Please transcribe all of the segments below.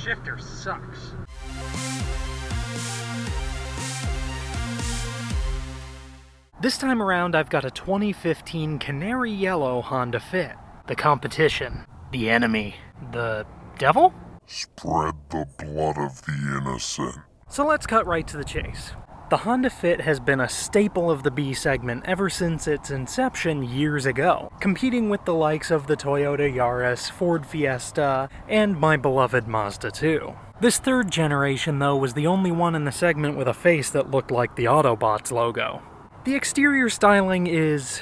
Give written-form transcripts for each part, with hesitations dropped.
shifter sucks. This time around, I've got a 2015 Canary Yellow Honda Fit. The competition. The enemy. The devil? Spread the blood of the innocent. So let's cut right to the chase. The Honda Fit has been a staple of the B segment ever since its inception years ago, competing with the likes of the Toyota Yaris, Ford Fiesta, and my beloved Mazda 2. This third generation, though, was the only one in the segment with a face that looked like the Autobots logo. The exterior styling is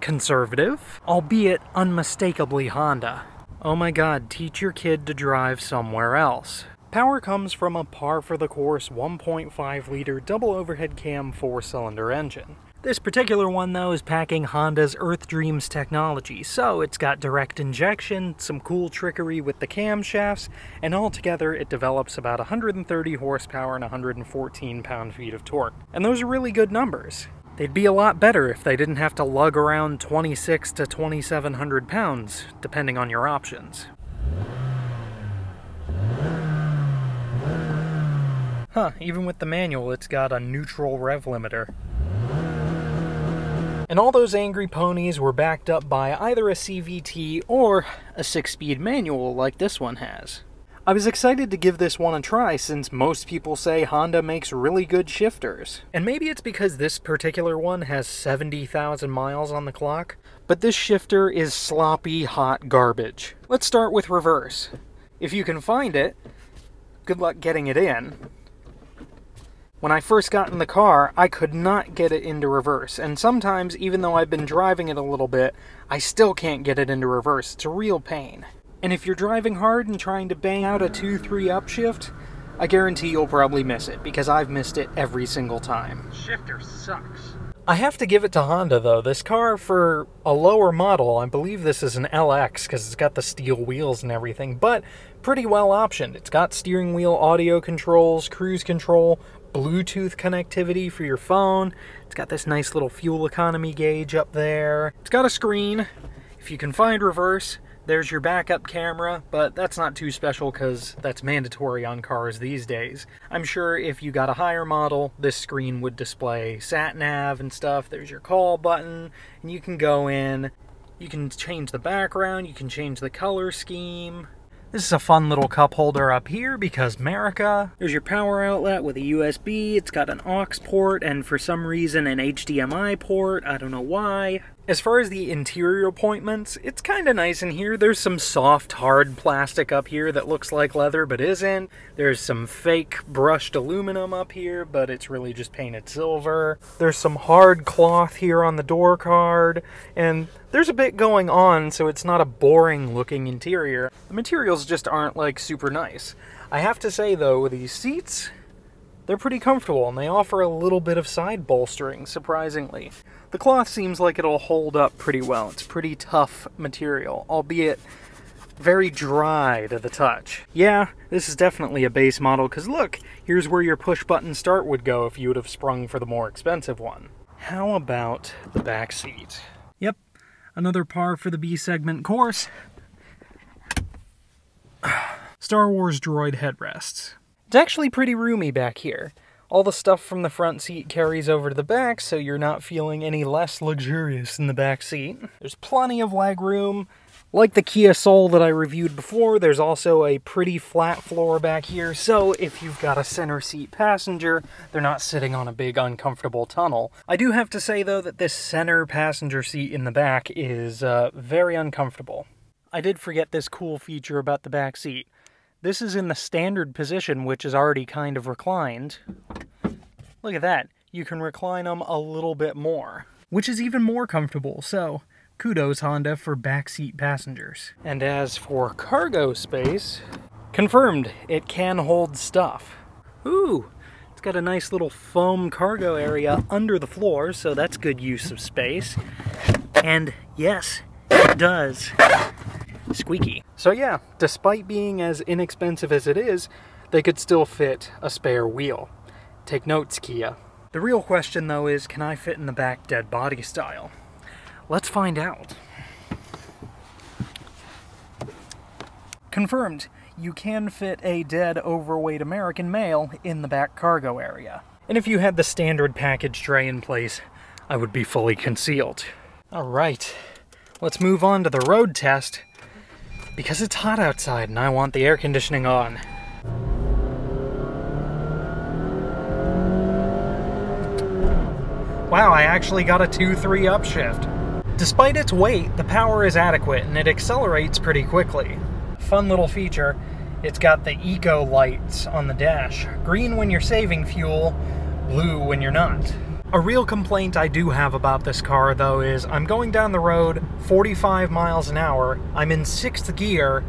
conservative, albeit unmistakably Honda. Oh my god, teach your kid to drive somewhere else. Power comes from a par-for-the-course 1.5-liter double overhead cam 4-cylinder engine. This particular one, though, is packing Honda's Earth Dreams technology, so it's got direct injection, some cool trickery with the camshafts, and altogether it develops about 130 horsepower and 114 pound-feet of torque. And those are really good numbers. They'd be a lot better if they didn't have to lug around 26 to 2,700 pounds, depending on your options. Huh, even with the manual, it's got a neutral rev limiter. And all those angry ponies were backed up by either a CVT or a 6-speed manual like this one has. I was excited to give this one a try since most people say Honda makes really good shifters. And maybe it's because this particular one has 70,000 miles on the clock, but this shifter is sloppy, hot garbage. Let's start with reverse. If you can find it, good luck getting it in. When I first got in the car, I could not get it into reverse, and sometimes, even though I've been driving it a little bit, I still can't get it into reverse. It's a real pain. And if you're driving hard and trying to bang out a 2-3 upshift, I guarantee you'll probably miss it, because I've missed it every single time. Shifter sucks. I have to give it to Honda, though. This car, for a lower model, I believe this is an LX, because it's got the steel wheels and everything, but pretty well optioned. It's got steering wheel audio controls, cruise control, Bluetooth connectivity for your phone. It's got this nice little fuel economy gauge up there. It's got a screen. If you can find reverse, there's your backup camera, but that's not too special because that's mandatory on cars these days. I'm sure if you got a higher model, this screen would display sat-nav and stuff. There's your call button, and you can go in, you can change the background, you can change the color scheme. This is a fun little cup holder up here because America. There's your power outlet with a USB, it's got an aux port, and for some reason an HDMI port, I don't know why. As far as the interior appointments, it's kind of nice in here. There's some soft, hard plastic up here that looks like leather but isn't. There's some fake brushed aluminum up here, but it's really just painted silver. There's some hard cloth here on the door card, and there's a bit going on, so it's not a boring looking interior. The materials just aren't like super nice. I have to say though, these seats, they're pretty comfortable and they offer a little bit of side bolstering, surprisingly. The cloth seems like it'll hold up pretty well. It's pretty tough material, albeit very dry to the touch. Yeah, this is definitely a base model, because look, here's where your push-button start would go if you would have sprung for the more expensive one. How about the back seat? Yep, another par for the B segment course. Star Wars droid headrests. It's actually pretty roomy back here. All the stuff from the front seat carries over to the back, so you're not feeling any less luxurious in the back seat. There's plenty of leg room. Like the Kia Soul that I reviewed before, there's also a pretty flat floor back here, so if you've got a center seat passenger, they're not sitting on a big uncomfortable tunnel. I do have to say, though, that this center passenger seat in the back is very uncomfortable. I did forget this cool feature about the back seat. This is in the standard position, which is already kind of reclined. Look at that. You can recline them a little bit more, which is even more comfortable, so kudos Honda for backseat passengers. And as for cargo space, confirmed, it can hold stuff. Ooh, it's got a nice little foam cargo area under the floor, so that's good use of space. And yes, it does. Squeaky. So yeah, despite being as inexpensive as it is, they could still fit a spare wheel. Take notes, Kia. The real question though is, can I fit in the back dead body style? Let's find out. Confirmed, you can fit a dead overweight American male in the back cargo area. And if you had the standard package tray in place, I would be fully concealed. Alright, let's move on to the road test, because it's hot outside and I want the air conditioning on. Wow, I actually got a 2-3 upshift. Despite its weight, the power is adequate and it accelerates pretty quickly. Fun little feature, it's got the eco lights on the dash. Green when you're saving fuel, blue when you're not. A real complaint I do have about this car, though, is I'm going down the road 45 miles an hour, I'm in 6th gear,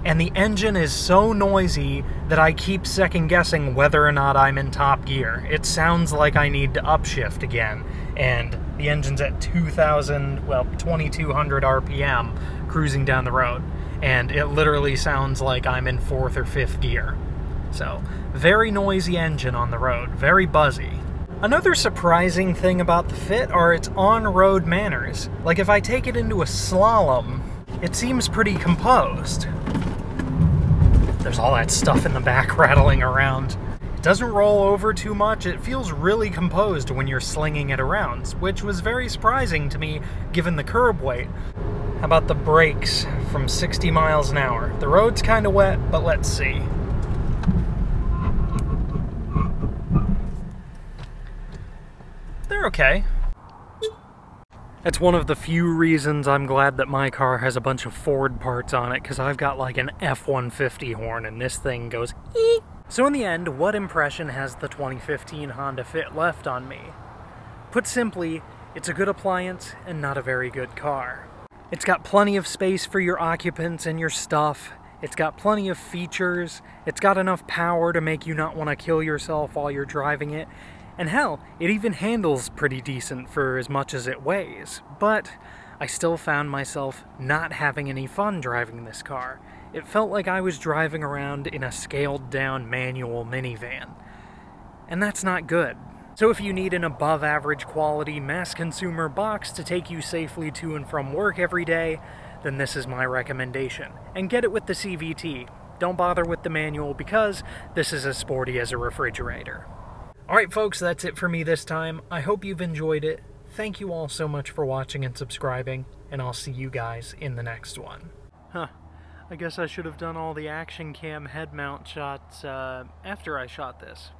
and the engine is so noisy that I keep second-guessing whether or not I'm in top gear. It sounds like I need to upshift again, and the engine's at 2200 RPM cruising down the road, and it literally sounds like I'm in 4th or 5th gear. So, very noisy engine on the road, very buzzy. Another surprising thing about the Fit are its on-road manners. Like, if I take it into a slalom, it seems pretty composed. There's all that stuff in the back rattling around. It doesn't roll over too much, it feels really composed when you're slinging it around, which was very surprising to me given the curb weight. How about the brakes from 60 miles an hour? The road's kinda wet, but let's see. They're okay. It's one of the few reasons I'm glad that my car has a bunch of Ford parts on it, because I've got like an F-150 horn and this thing goes eek. So in the end, what impression has the 2015 Honda Fit left on me? Put simply, it's a good appliance and not a very good car. It's got plenty of space for your occupants and your stuff. It's got plenty of features. It's got enough power to make you not want to kill yourself while you're driving it. And hell, it even handles pretty decent for as much as it weighs. But I still found myself not having any fun driving this car. It felt like I was driving around in a scaled-down manual minivan. And that's not good. So if you need an above-average quality mass-consumer box to take you safely to and from work every day, then this is my recommendation. And get it with the CVT. Don't bother with the manual because this is as sporty as a refrigerator. Alright folks, that's it for me this time. I hope you've enjoyed it. Thank you all so much for watching and subscribing, and I'll see you guys in the next one. Huh. I guess I should have done all the action cam head mount shots after I shot this.